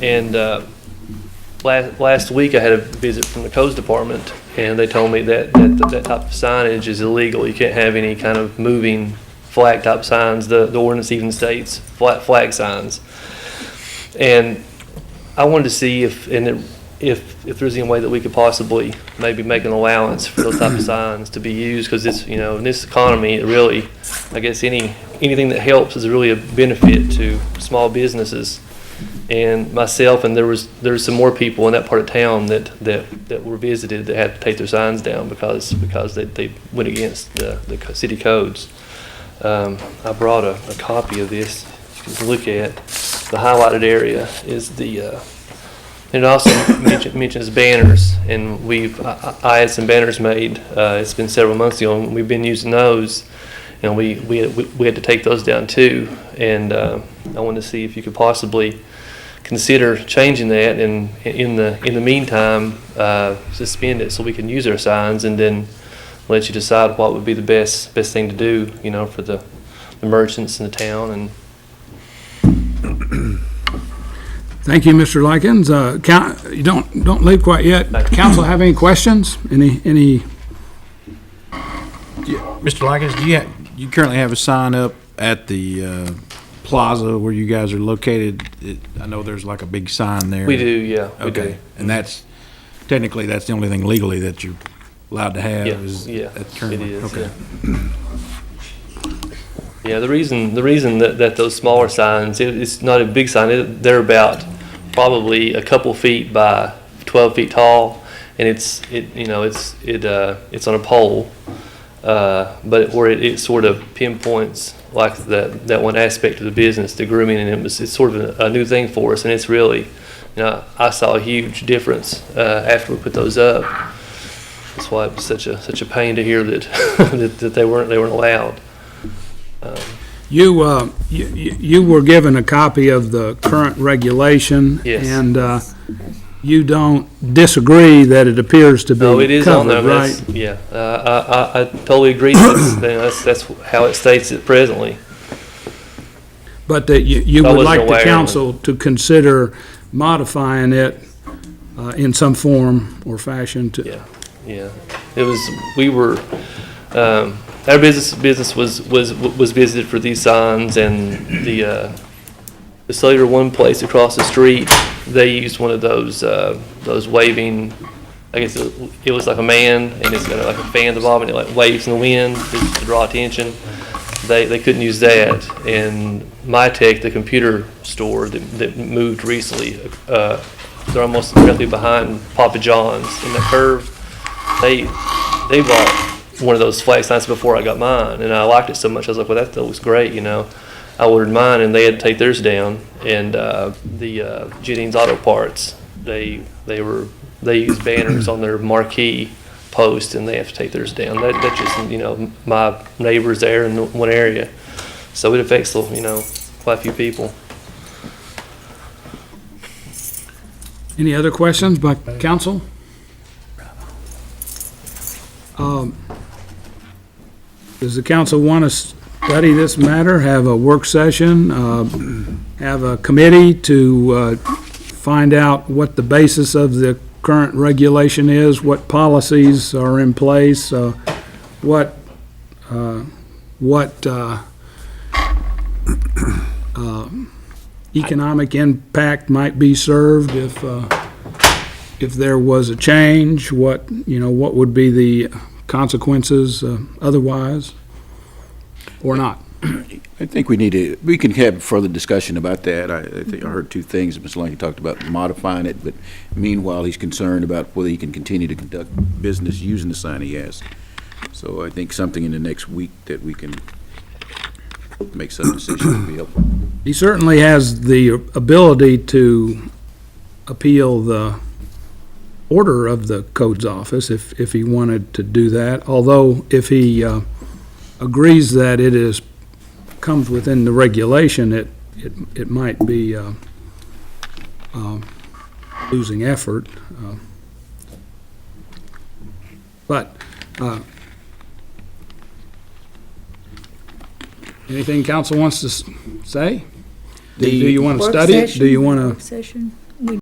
And last week I had a visit from the codes department, and they told me that that type of signage is illegal. You can't have any kind of moving flag type signs. The ordinance even states flag signs. And I wanted to see if there's any way that we could possibly maybe make an allowance for those type of signs to be used, because it's, you know, in this economy, it really, I guess anything that helps is really a benefit to small businesses. And myself, and there was some more people in that part of town that were visited that had to take their signs down because they went against the city codes. I brought a copy of this. You can look at the highlighted area is the. It also mentions banners, and I had some banners made. It's been several months ago, and we've been using those, and we had to take those down too. And I wanted to see if you could possibly consider changing that, and in the meantime, suspend it so we can use our signs, and then let you decide what would be the best thing to do, you know, for the merchants in the town. And thank you, Mr. Likens. You don't leave quite yet. Council have any questions? Any? Mr. Likens, do you currently have a sign up at the plaza where you guys are located? I know there's like a big sign there. we do, yeah. We Okay, do. and that's technically the only thing legally that you're allowed to have. Yeah, that's it currently is. okay. Yeah, the reason that those smaller signs, it's not a big sign. They're about probably a couple feet by 12 feet tall, and it's on a pole, but where it sort of pinpoints like that one aspect of the business, the grooming, and it's sort of a new thing for us, and it's really, you know, I saw a huge difference after we put those up. That's why it was such a pain to hear that that they weren't allowed. You were given a copy of the current regulation. Yes. And you don't disagree that it appears to be No, it is on covered, there. right? Yeah, I totally agree. That's how it states it presently. But that you I would wasn't like the aware. council to consider modifying it in some form or fashion to. Yeah. It was. We were. Our business was visited for these signs, and the cellular one place across the street, they used one of those waving. I guess it was like a man, and it's got like a fan at the bottom, and it like waves in the wind to draw attention. They couldn't use that, and MyTech, the computer store that moved recently, they're almost directly behind Papa John's in that curve. They bought one of those flag signs before I got mine, and I liked it so much I was like, well, that looks great, you know. I ordered mine, and they had to take theirs down. And the Jennings Auto Parts, they use banners on their marquee post, and they have to take theirs down. That just, you know, my neighbors there in one area, so it affects, you know, quite a few people. Any other questions by council? Does the council want to study this matter, have a work session, have a committee to find out what the basis of the current regulation is, what policies are in place, what economic impact might be served if there was a change, what would be the consequences otherwise, or not? I think we can have further discussion about that. I think I heard two things. Mr. Lincoln talked about modifying it, but meanwhile, he's concerned about whether he can continue to conduct business using the sign he has. So I think something in the next week that we can make some decision would be helpful. He certainly has the ability to appeal the order of the codes office if he wanted to do that, although if he agrees that it comes within the regulation, it might be losing effort. But anything council wants to say? Do you want to study it? Do you want to? we